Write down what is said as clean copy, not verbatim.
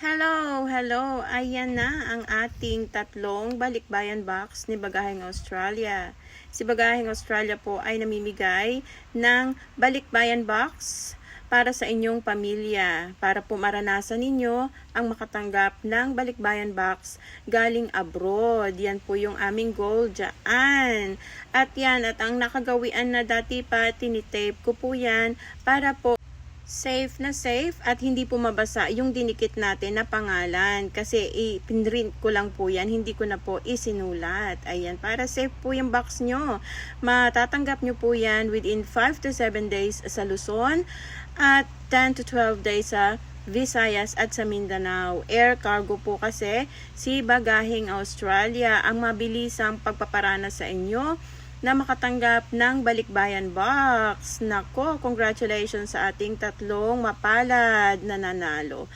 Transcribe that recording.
Hello, hello. Ayan na ang ating tatlong balikbayan box ni Bagaheng Australia. Si Bagaheng Australia po ay namimigay ng balikbayan box para sa inyong pamilya, para po maranasan ninyo ang makatanggap ng balikbayan box galing abroad. Yan po yung aming goal dyan. At ang nakagawian na dati pa, tinitape ko po yan para po safe na safe at hindi po mabasa yung dinikit natin na pangalan kasi pinrint ko lang po yan, hindi ko na po isinulat. Ayan, para safe po yung box nyo. Matatanggap nyo po yan within 5 to 7 days sa Luzon at 10 to 12 days sa Visayas at sa Mindanao. Air cargo po kasi si Bagaheng Australia ang mabilisang pagpaparana sa inyo na makatanggap ng balikbayan box. Nako, congratulations sa ating tatlong mapalad na nanalo.